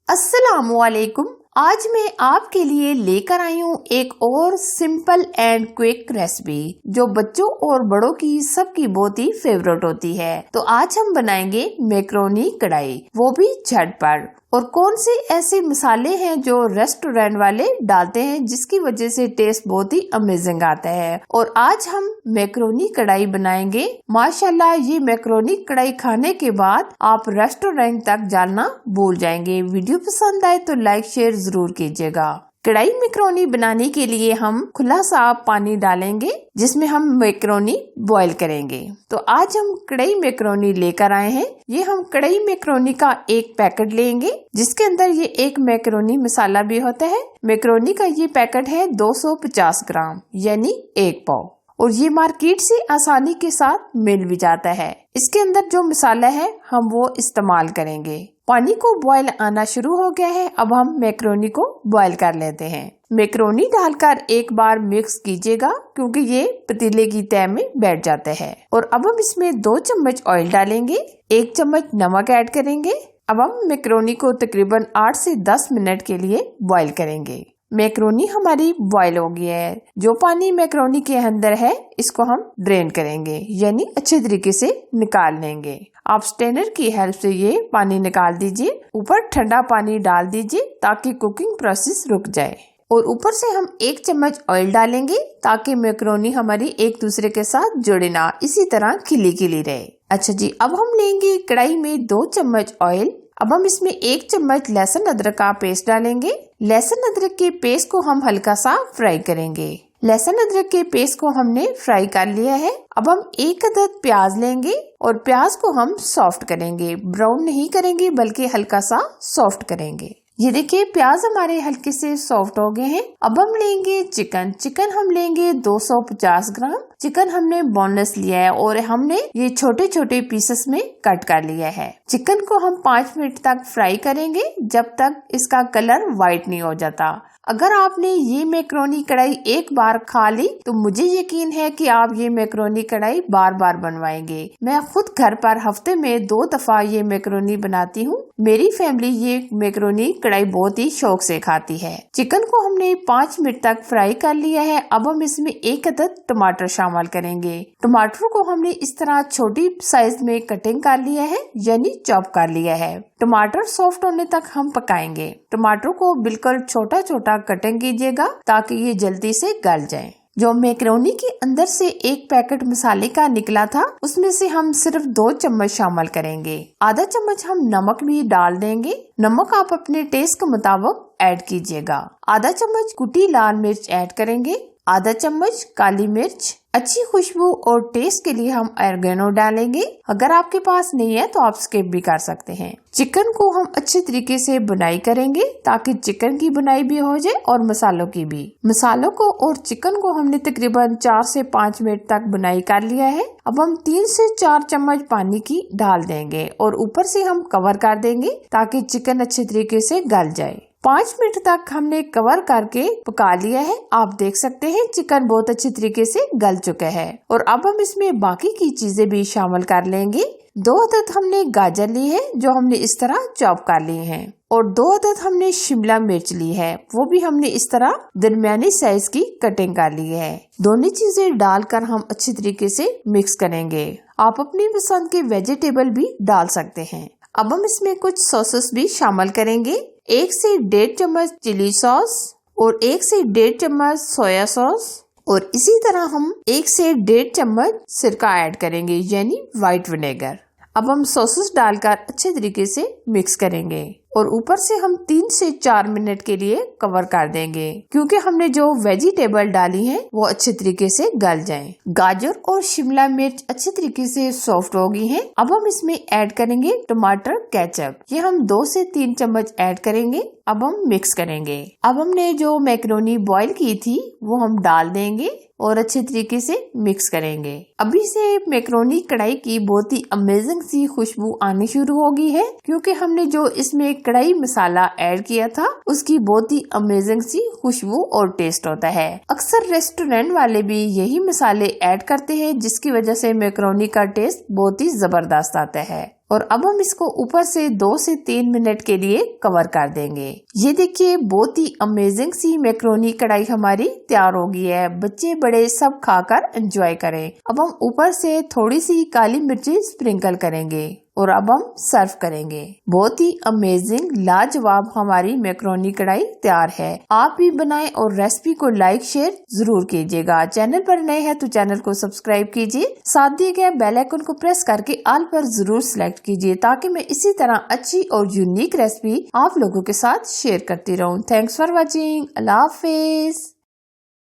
अस्सलामुअलैकुम। आज मैं आपके लिए लेकर आई हूँ एक और सिंपल एंड क्विक रेसिपी जो बच्चों और बड़ों की सबकी बहुत ही फेवरेट होती है। तो आज हम बनाएंगे मैक्रोनी कढ़ाई, वो भी झटपट। और कौन से ऐसे मसाले हैं जो रेस्टोरेंट वाले डालते हैं जिसकी वजह से टेस्ट बहुत ही अमेजिंग आता है। और आज हम मैक्रोनी कढ़ाई बनाएंगे। माशाल्लाह, ये मैक्रोनी कढ़ाई खाने के बाद आप रेस्टोरेंट तक जाना भूल जाएंगे। वीडियो पसंद आए तो लाइक शेयर जरूर कीजिएगा। कढ़ाई मैक्रोनी बनाने के लिए हम खुला साफ पानी डालेंगे जिसमें हम मैक्रोनी बॉईल करेंगे। तो आज हम कढ़ाई मैक्रोनी लेकर आए हैं। ये हम कढ़ाई मैक्रोनी का एक पैकेट लेंगे जिसके अंदर ये एक मैक्रोनी मसाला भी होता है। मैक्रोनी का ये पैकेट है 250 ग्राम यानी 1 पाव, और ये मार्केट से आसानी के साथ मिल भी जाता है। इसके अंदर जो मसाला है हम वो इस्तेमाल करेंगे। पानी को बॉयल आना शुरू हो गया है। अब हम मैक्रोनी को बॉयल कर लेते हैं। मैक्रोनी डालकर एक बार मिक्स कीजिएगा क्योंकि ये पतीले की तह में बैठ जाता है। और अब हम इसमें 2 चम्मच ऑयल डालेंगे, 1 चम्मच नमक ऐड करेंगे। अब हम मैक्रोनी को तकरीबन 8 से 10 मिनट के लिए बॉयल करेंगे। मैक्रोनी हमारी बॉयल हो गई है। जो पानी मैक्रोनी के अंदर है इसको हम ड्रेन करेंगे यानी अच्छे तरीके से निकाल लेंगे। आप स्ट्रेनर की हेल्प से ये पानी निकाल दीजिए। ऊपर ठंडा पानी डाल दीजिए ताकि कुकिंग प्रोसेस रुक जाए। और ऊपर से हम 1 चम्मच ऑयल डालेंगे ताकि मैक्रोनी हमारी एक दूसरे के साथ जुड़े ना, इसी तरह खिली खिली रहे। अच्छा जी, अब हम लेंगे कढ़ाई में 2 चम्मच ऑयल। अब हम इसमें 1 चम्मच लहसुन अदरक का पेस्ट डालेंगे। लहसुन अदरक के पेस्ट को हम हल्का सा फ्राई करेंगे। लहसुन अदरक के पेस्ट को हमने फ्राई कर लिया है। अब हम 1 अदद प्याज लेंगे और प्याज को हम सॉफ्ट करेंगे। ब्राउन नहीं करेंगे बल्कि हल्का सा सॉफ्ट करेंगे। ये देखिए प्याज हमारे हल्के से सॉफ्ट हो गए हैं। अब हम लेंगे चिकन हम लेंगे 250 ग्राम। चिकन हमने बोनलेस लिया है और हमने ये छोटे छोटे पीसेस में कट कर लिया है। चिकन को हम 5 मिनट तक फ्राई करेंगे जब तक इसका कलर व्हाइट नहीं हो जाता। अगर आपने ये मैक्रोनी कढ़ाई एक बार खा ली तो मुझे यकीन है कि आप ये मैक्रोनी कढ़ाई बार बार बनवाएंगे। मैं खुद घर पर हफ्ते में 2 दफा ये मैक्रोनी बनाती हूँ। मेरी फैमिली ये मैक्रोनी कढ़ाई बहुत ही शौक से खाती है। चिकन को हमने 5 मिनट तक फ्राई कर लिया है। अब हम इसमें 1 अदद टमाटर शामिल करेंगे। टमाटर को हमने इस तरह छोटी साइज में कटिंग कर लिया है यानी चॉप कर लिया है। टमाटर सॉफ्ट होने तक हम पकाएंगे। टमाटर को बिल्कुल छोटा छोटा कटिंग कीजिएगा ताकि ये जल्दी से गल जाए। जो मैक्रोनी के अंदर से एक पैकेट मसाले का निकला था उसमें से हम सिर्फ 2 चम्मच शामिल करेंगे। आधा चम्मच हम नमक भी डाल देंगे। नमक आप अपने टेस्ट के मुताबिक ऐड कीजिएगा। आधा चम्मच कुटी लाल मिर्च ऐड करेंगे। आधा चम्मच काली मिर्च। अच्छी खुशबू और टेस्ट के लिए हम ऑरिगेनो डालेंगे। अगर आपके पास नहीं है तो आप स्किप भी कर सकते हैं। चिकन को हम अच्छे तरीके से बुनाई करेंगे ताकि चिकन की बुनाई भी हो जाए और मसालों की भी। मसालों को और चिकन को हमने तकरीबन 4 से 5 मिनट तक बुनाई कर लिया है। अब हम 3 से 4 चम्मच पानी की डाल देंगे और ऊपर से हम कवर कर देंगे ताकि चिकन अच्छे तरीके से गल जाए। 5 मिनट तक हमने कवर करके पका लिया है। आप देख सकते हैं चिकन बहुत अच्छी तरीके से गल चुका है। और अब हम इसमें बाकी की चीजें भी शामिल कर लेंगे। 2 अदद हमने गाजर ली है जो हमने इस तरह चॉप कर लिए हैं। और 2 अदद हमने शिमला मिर्च ली है, वो भी हमने इस तरह दरमियानी साइज की कटिंग कर ली है। दोनों चीजें डालकर हम अच्छी तरीके से मिक्स करेंगे। आप अपनी पसंद के वेजिटेबल भी डाल सकते हैं। अब हम इसमें कुछ सॉसेस भी शामिल करेंगे। 1 से 1.5 चम्मच चिली सॉस और 1 से 1.5 चम्मच सोया सॉस और इसी तरह हम 1 से 1.5 चम्मच सिरका ऐड करेंगे यानी व्हाइट विनेगर। अब हम सॉसेस डालकर अच्छे तरीके से मिक्स करेंगे और ऊपर से हम 3 से 4 मिनट के लिए कवर कर देंगे क्योंकि हमने जो वेजिटेबल डाली है वो अच्छे तरीके से गल जाएं। गाजर और शिमला मिर्च अच्छे तरीके से सॉफ्ट हो गई हैं। अब हम इसमें ऐड करेंगे टमाटर केचप। ये हम 2 से 3 चम्मच ऐड करेंगे। अब हम मिक्स करेंगे। अब हमने जो मैक्रोनी बॉईल की थी वो हम डाल देंगे और अच्छे तरीके से मिक्स करेंगे। अभी से मैक्रोनी कढ़ाई की बहुत ही अमेजिंग सी खुशबू आनी शुरू हो गई है क्योंकि हमने जो इसमें कढ़ाई मसाला ऐड किया था उसकी बहुत ही अमेजिंग सी खुशबू और टेस्ट होता है। अक्सर रेस्टोरेंट वाले भी यही मसाले ऐड करते हैं जिसकी वजह से मैक्रोनी का टेस्ट बहुत ही जबरदस्त आता है। और अब हम इसको ऊपर से 2 से 3 मिनट के लिए कवर कर देंगे। ये देखिए बहुत ही अमेजिंग सी मैक्रोनी कढ़ाई हमारी तैयार हो गई है। बच्चे बड़े सब खाकर एंजॉय करें। अब हम ऊपर से थोड़ी सी काली मिर्ची स्प्रिंकल करेंगे और अब हम सर्व करेंगे। बहुत ही अमेजिंग लाजवाब हमारी मैक्रोनी कढ़ाई तैयार है। आप भी बनाएं और रेसिपी को लाइक शेयर जरूर कीजिएगा। चैनल पर नए हैं तो चैनल को सब्सक्राइब कीजिए, साथ दिए गए बेल आइकन को प्रेस करके ऑल पर जरूर सिलेक्ट कीजिए ताकि मैं इसी तरह अच्छी और यूनिक रेसिपी आप लोगों के साथ शेयर करती रहूं। Thanks for watching. Allah Hafiz.